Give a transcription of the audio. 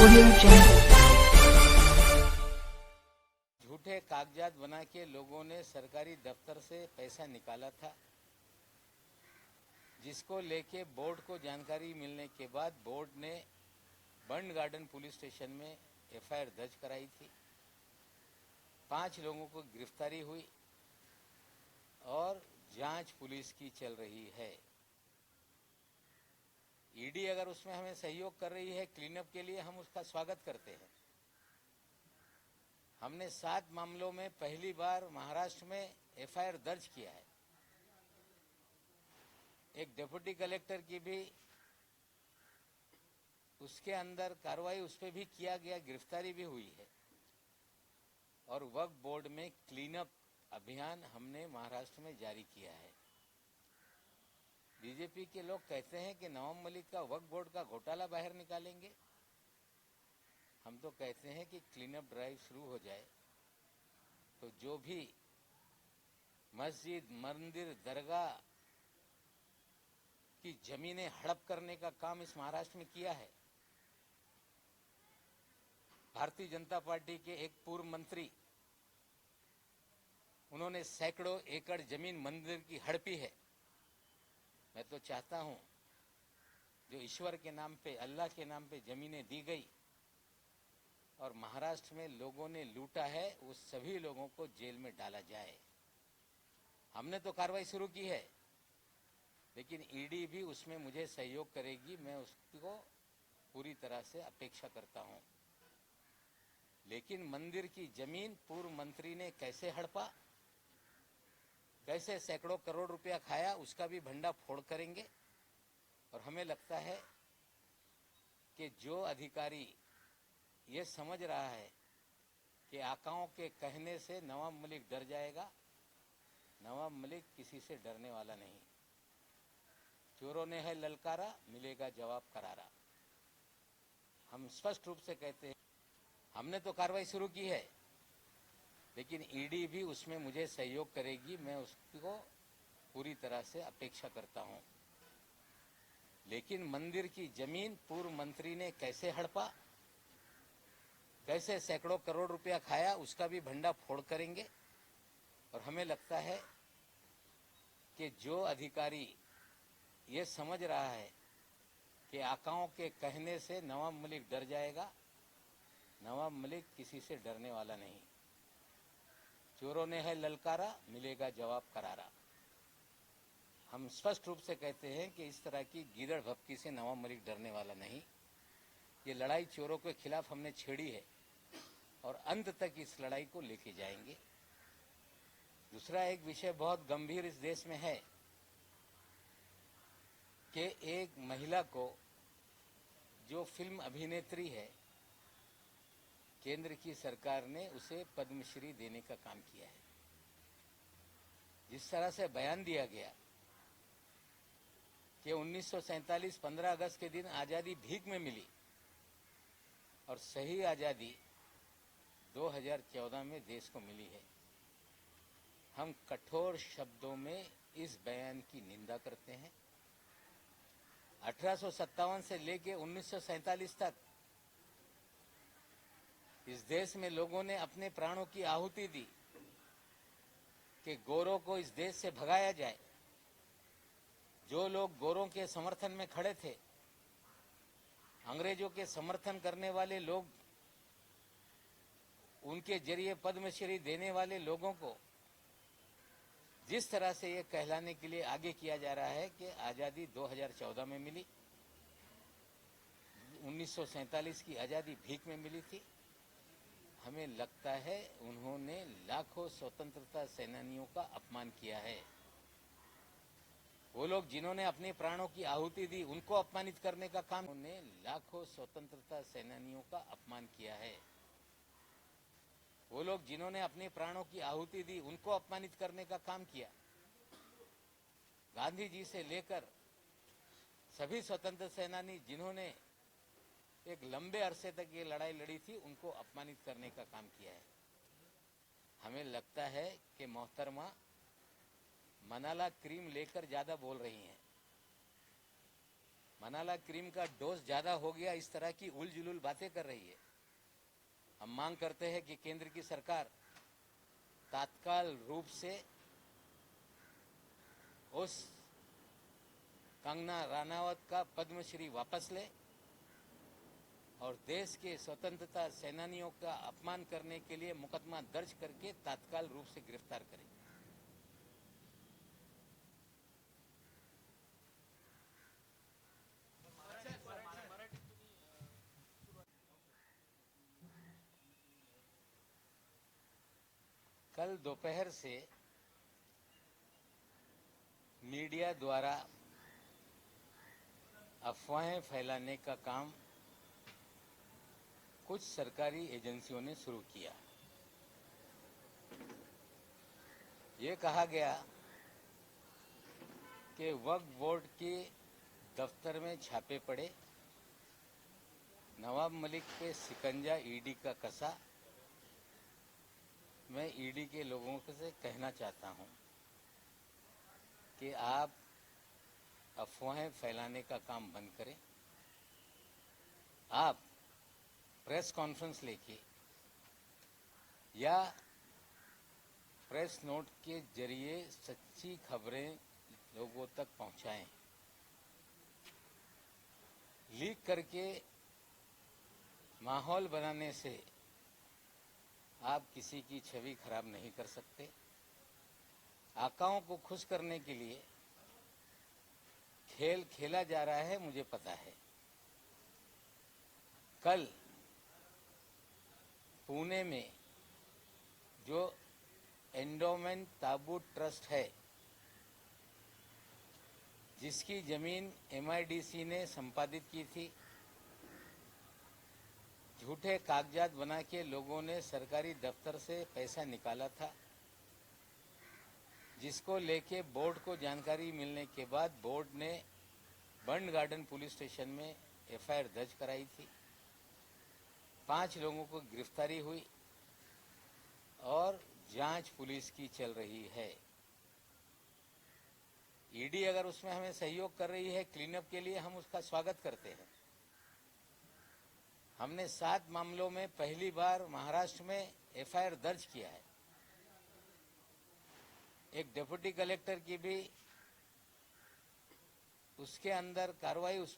Audio Jungle. झूठे कागजात बना के लोगों ने सरकारी दफ्तर से पैसा निकाला था, जिसको लेके बोर्ड को जानकारी मिलने के बाद बोर्ड ने बंड गार्डन पुलिस स्टेशन में एफआईआर दर्ज कराई थी। 5 लोगों को गिरफ्तारी हुई और जांच पुलिस की चल रही है। ईडी अगर उसमें हमें सहयोग कर रही है क्लीनअप के लिए, हम उसका स्वागत करते हैं। हमने 7 मामलों में पहली बार महाराष्ट्र में एफआईआर दर्ज किया है। एक डिप्टी कलेक्टर की भी उसके अंदर कार्रवाई उस पर भी किया गया, गिरफ्तारी भी हुई है। और वक्फ बोर्ड में क्लीनअप अभियान हमने महाराष्ट्र में जारी किया है। बीजेपी के लोग कहते हैं कि नवाब मलिक का वक्फ बोर्ड का घोटाला बाहर निकालेंगे। हम तो कहते हैं कि क्लीनअप ड्राइव शुरू हो जाए तो जो भी मस्जिद, मंदिर, दरगाह की जमीनें हड़प करने का काम इस महाराष्ट्र में किया है। भारतीय जनता पार्टी के एक पूर्व मंत्री, उन्होंने सैकड़ों एकड़ जमीन मंदिर की हड़पी है। मैं तो चाहता हूं जो ईश्वर के नाम पे, अल्लाह के नाम पे जमीनें दी गई और महाराष्ट्र में लोगों ने लूटा है, उस सभी लोगों को जेल में डाला जाए। हमने तो कार्रवाई शुरू की है, लेकिन ईडी भी उसमें मुझे सहयोग करेगी, मैं उसको पूरी तरह से अपेक्षा करता हूं। लेकिन मंदिर की जमीन पूर्व मंत्री ने कैसे हड़पा, कैसे सैकड़ों करोड़ रुपया खाया, उसका भी भंडाफोड़ करेंगे। और हमें लगता है कि जो अधिकारी ये समझ रहा है कि आकाओं के कहने से नवाब मलिक डर जाएगा, नवाब मलिक किसी से डरने वाला नहीं। चोरों ने है ललकारा, मिलेगा जवाब करारा। हम स्पष्ट रूप से कहते हैं, हमने तो कार्रवाई शुरू की है, लेकिन ईडी भी उसमें मुझे सहयोग करेगी, मैं उसको पूरी तरह से अपेक्षा करता हूं। लेकिन मंदिर की जमीन पूर्व मंत्री ने कैसे हड़पा, कैसे सैकड़ों करोड़ रुपया खाया, उसका भी भंडाफोड़ करेंगे। और हमें लगता है कि जो अधिकारी ये समझ रहा है कि आकाओं के कहने से नवाब मलिक डर जाएगा, नवाब मलिक किसी से डरने वाला नहीं। चोरों ने है ललकारा, मिलेगा जवाब करारा। हम स्पष्ट रूप से कहते हैं कि इस तरह की गीदड़ भपकी से नवाब मलिक डरने वाला नहीं। ये लड़ाई चोरों के खिलाफ हमने छेड़ी है और अंत तक इस लड़ाई को लेके जाएंगे। दूसरा एक विषय बहुत गंभीर इस देश में है कि एक महिला को, जो फिल्म अभिनेत्री है, केंद्र की सरकार ने उसे पद्मश्री देने का काम किया है। जिस तरह से बयान दिया गया कि 1947 15 अगस्त के दिन आजादी भीख में मिली और सही आजादी 2014 में देश को मिली है। हम कठोर शब्दों में इस बयान की निंदा करते हैं। 1857 से लेकर 1947 तक इस देश में लोगों ने अपने प्राणों की आहुति दी कि गोरों को इस देश से भगाया जाए। जो लोग गोरों के समर्थन में खड़े थे, अंग्रेजों के समर्थन करने वाले लोग, उनके जरिए पद्मश्री देने वाले लोगों को जिस तरह से ये कहलाने के लिए आगे किया जा रहा है कि आजादी 2014 में मिली, 1947 की आजादी भीख में मिली थी, हमें लगता है उन्होंने लाखों स्वतंत्रता सेनानियों का अपमान किया है। वो लोग जिन्होंने अपने प्राणों की आहुति दी, उनको अपमानित करने का काम, उन्होंने लाखों स्वतंत्रता सेनानियों का अपमान किया है। वो लोग जिन्होंने अपने प्राणों की आहुति दी, उनको अपमानित करने का काम किया। गांधी जी से लेकर सभी स्वतंत्र सेनानी जिन्होंने एक लंबे अरसे तक ये लड़ाई लड़ी थी, उनको अपमानित करने का काम किया है। हमें लगता है कि मोहतरमा मनाला क्रीम लेकर ज्यादा बोल रही हैं। मनाला क्रीम का डोज ज्यादा हो गया, इस तरह की उल जुलूल बातें कर रही है। हम मांग करते हैं कि केंद्र की सरकार तात्काल रूप से उस कंगना राणावत का पद्मश्री वापस ले और देश के स्वतंत्रता सेनानियों का अपमान करने के लिए मुकदमा दर्ज करके तात्काल रूप से गिरफ्तार करें। कल दोपहर से मीडिया द्वारा अफवाहें फैलाने का काम कुछ सरकारी एजेंसियों ने शुरू किया। ये कहा गया कि वक्फ बोर्ड के दफ्तर में छापे पड़े, नवाब मलिक पे सिकंजा ईडी का कसा। मैं ईडी के लोगों से कहना चाहता हूं कि आप अफवाहें फैलाने का काम बंद करें। आप प्रेस कॉन्फ्रेंस लेके या प्रेस नोट के जरिए सच्ची खबरें लोगों तक पहुंचाएं। लीक करके माहौल बनाने से आप किसी की छवि खराब नहीं कर सकते। आकाओं को खुश करने के लिए खेल खेला जा रहा है, मुझे पता है। कल पुणे में जो एंडोमेंट ताबूत ट्रस्ट है, जिसकी जमीन एमआईडीसी ने संपादित की थी, झूठे कागजात बना के लोगों ने सरकारी दफ्तर से पैसा निकाला था, जिसको लेके बोर्ड को जानकारी मिलने के बाद बोर्ड ने बंड गार्डन पुलिस स्टेशन में एफआईआर दर्ज कराई थी। 5 लोगों को गिरफ्तारी हुई और जांच पुलिस की चल रही है। ईडी अगर उसमें हमें सहयोग कर रही है क्लीनअप के लिए, हम उसका स्वागत करते हैं। हमने 7 मामलों में पहली बार महाराष्ट्र में एफआईआर दर्ज किया है। एक डिप्टी कलेक्टर की भी उसके अंदर कार्रवाई उस